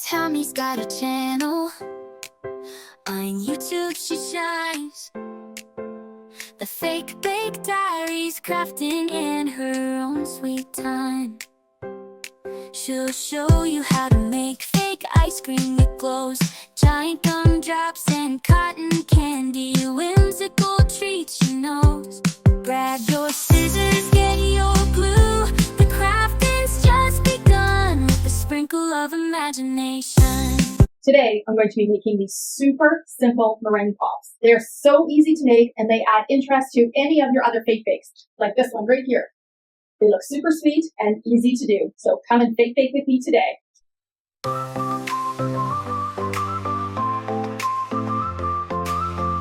Tammy's got a channel. On YouTube she shines. The fake bake diaries, crafting in her own sweet time. She'll show you how to make fake ice cream with glows, giant gumdrops and cotton candy, whimsical treats she knows. Grab your scissors, get your glue. The crafting's just begun with a sprinkle of imagination. Today, I'm going to be making these super simple meringue pops. They're so easy to make and they add interest to any of your other fake bakes, like this one right here. They look super sweet and easy to do, so come and fake bake with me today.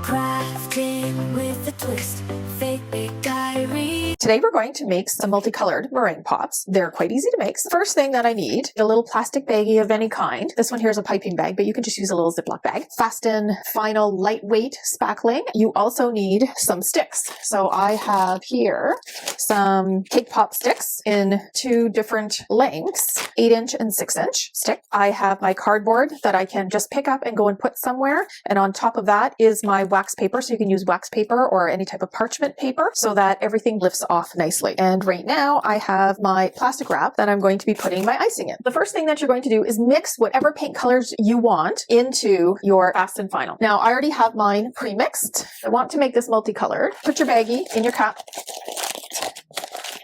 Crafting with a twist, fake bake diary. Today we're going to make some multicolored meringue pops. They're quite easy to make. First thing that I need, a little plastic baggie of any kind. This one here is a piping bag, but you can just use a little Ziploc bag. Fasten final lightweight spackling. You also need some sticks. So I have here some cake pop sticks in two different lengths, 8-inch and 6-inch stick. I have my cardboard that I can just pick up and go and put somewhere. And on top of that is my wax paper. So you can use wax paper or any type of parchment paper so that everything lifts off nicely. And right now I have my plastic wrap that I'm going to be putting my icing in. The first thing that you're going to do is mix whatever paint colors you want into your fast and final. Now I already have mine pre-mixed. I want to make this multicolored. Put your baggie in your cup.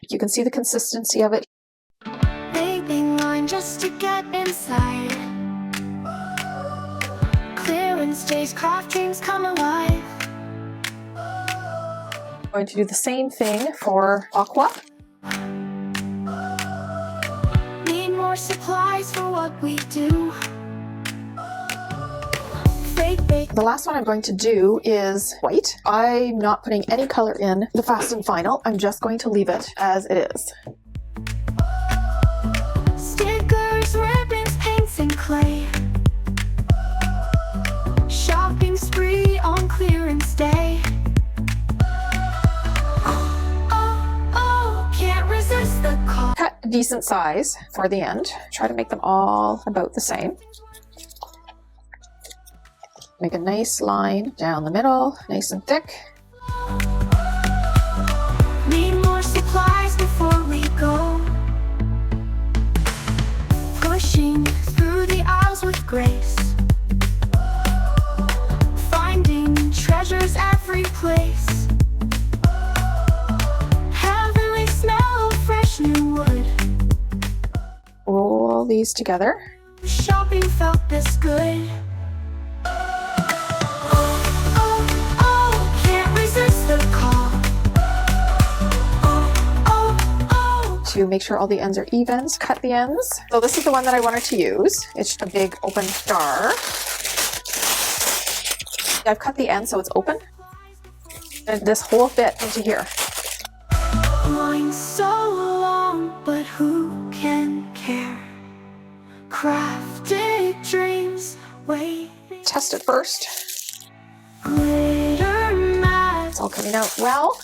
You can see the consistency of it. Vaping line just to get inside. Clearance days, craft dreams come alive. I'm going to do the same thing for aqua. Need more supplies for what we do. Fake bake. The last one I'm going to do is white. I'm not putting any color in the fast and final. I'm just going to leave it as it is. Stickers, ribbons, paints, and clay. Shopping spree on clearance day. Cut a decent size for the end. Try to make them all about the same. Make a nice line down the middle, nice and thick. Need more supplies before we go. Pushing through the aisles with grace. Finding treasures every place. New wood. Roll these together. Shopping felt this good. Can't resist the call. To make sure all the ends are even, cut the ends. So this is the one that I wanted to use. It's a big open star. I've cut the end so it's open. And this whole bit into here. Line so long, but who can care? Crafted dreams waiting. Test it first. Glitter matte. It's all coming out well.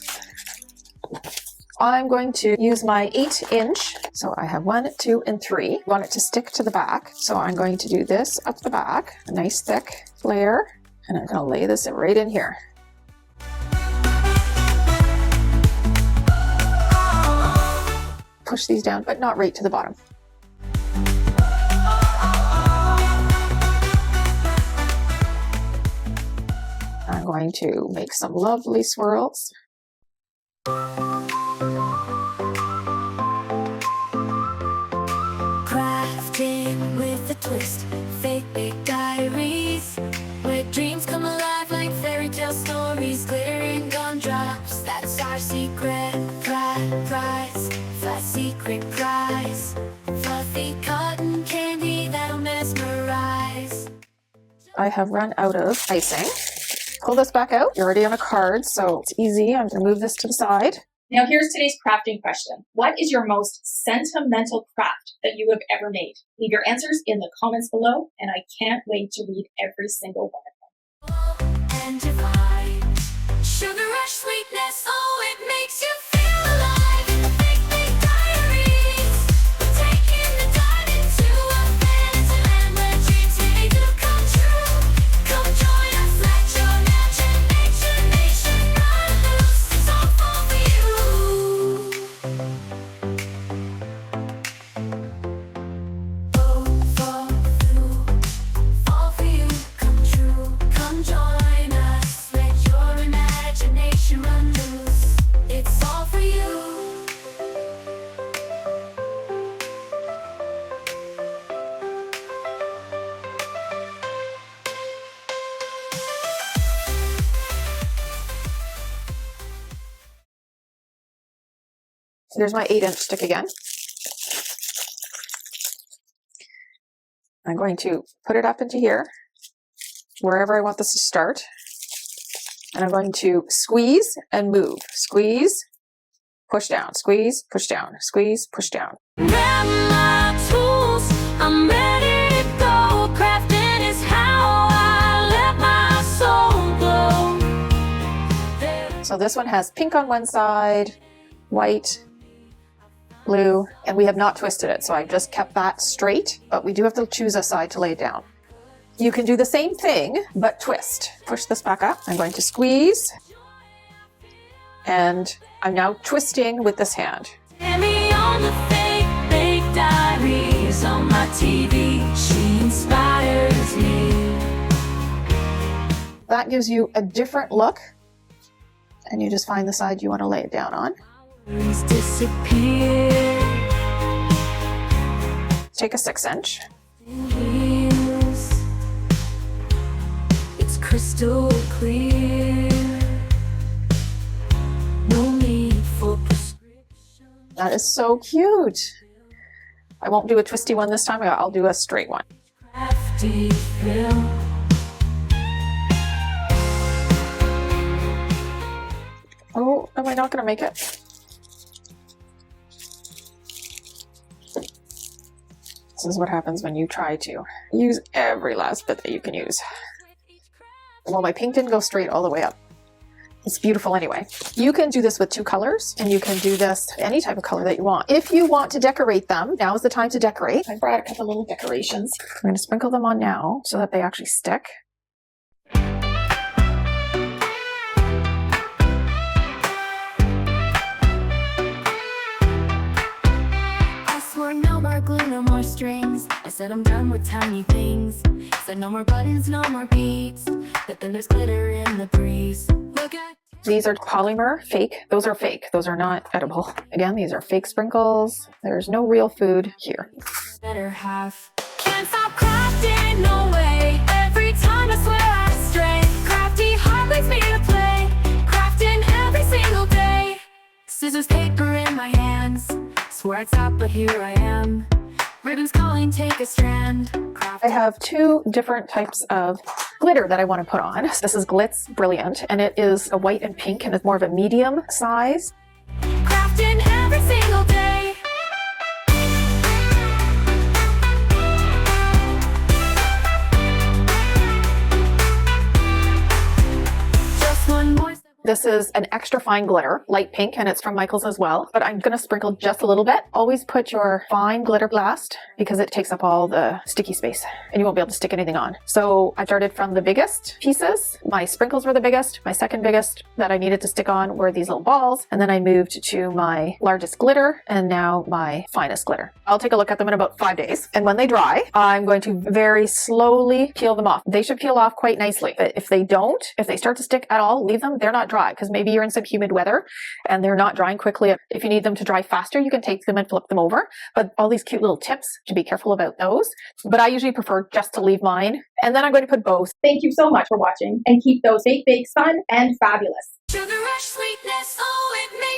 I'm going to use my 8-inch. So I have 1, 2, and 3. I want it to stick to the back. So I'm going to do this up the back, a nice thick layer. And I'm going to lay this right in here. Push these down, but not right to the bottom. I'm going to make some lovely swirls. Crafting with a twist, fake bake diaries, where dreams come alive like fairy tale stories. Glittering gumdrops, that's our secret prize. Secret prize, fluffy cotton candy that'll mesmerize. I have run out of icing. Pull this back out. You're already on a card, so it's easy. I'm going to move this to the side. Now here's today's crafting question. What is your most sentimental craft that you have ever made? Leave your answers in the comments below, and I can't wait to read every single one of them. And divine, sugar rush sweetness, oh, it makes you feel alive in the fake bake diaries. We're taking the dive into a fantasy land where There's my 8-inch stick again. I'm going to put it up into here, wherever I want this to start. And I'm going to squeeze and move. Squeeze, push down, squeeze, push down, squeeze, push down. Grab my tools, I'm ready to go. Crafting is how I let my soul glow. So this one has pink on one side, white, blue, and we have not twisted it, so I just kept that straight, but we do have to choose a side to lay it down. You can do the same thing, but twist. Push this back up. I'm going to squeeze, and I'm now twisting with this hand. Tammy on the fake diaries on my TV, she inspires me. That gives you a different look, and you just find the side you want to lay it down on. Disappear. Take a 6-inch. It's crystal clear. No need for prescription. That is so cute. I won't do a twisty one this time. I'll do a straight one. Crafty thrill. Oh, am I not going to make it? This is what happens when you try to use every last bit that you can use. Well, my pink didn't go straight all the way up. It's beautiful anyway. You can do this with 2 colors, and you can do this any type of color that you want. If you want to decorate them, now is the time to decorate. I brought a couple little decorations. I'm going to sprinkle them on now so that they actually stick. No more glue, no more strings. I said I'm done with tiny things. Said no more buttons, no more beats. But then there's glitter in the breeze. Look at These are polymer, fake. Those are fake. Those are not edible. Again, these are fake sprinkles. There's no real food here. better half. Can't stop crafting, no way. Every time I swear I stray. Crafty heart leads me to play. Crafting every single day. Scissors, paper in my hands. Swear I'd stop, but here I am. Ribbons calling, take a strand. I have 2 different types of glitter that I want to put on. This is Glitz Brilliant, and it is a white and pink, and it's more of a medium size. Crafting every single day. Just one more. This is an extra fine glitter, light pink, and it's from Michaels as well. But I'm going to sprinkle just a little bit. Always put your fine glitter last because it takes up all the sticky space and you won't be able to stick anything on. So I started from the biggest pieces. My sprinkles were the biggest. My second biggest that I needed to stick on were these little balls. And then I moved to my largest glitter and now my finest glitter. I'll take a look at them in about 5 days. And when they dry, I'm going to very slowly peel them off. They should peel off quite nicely. But if they don't, if they start to stick at all, leave them. They're not dry because maybe you're in some humid weather and they're not drying quickly. If you need them to dry faster, you can take them and flip them over. But all these cute little tips to be careful about those. But I usually prefer just to leave mine. And then I'm going to put bows. Thank you so much for watching, and keep those fake bakes fun and fabulous. Sugar rush sweetness, oh, it makes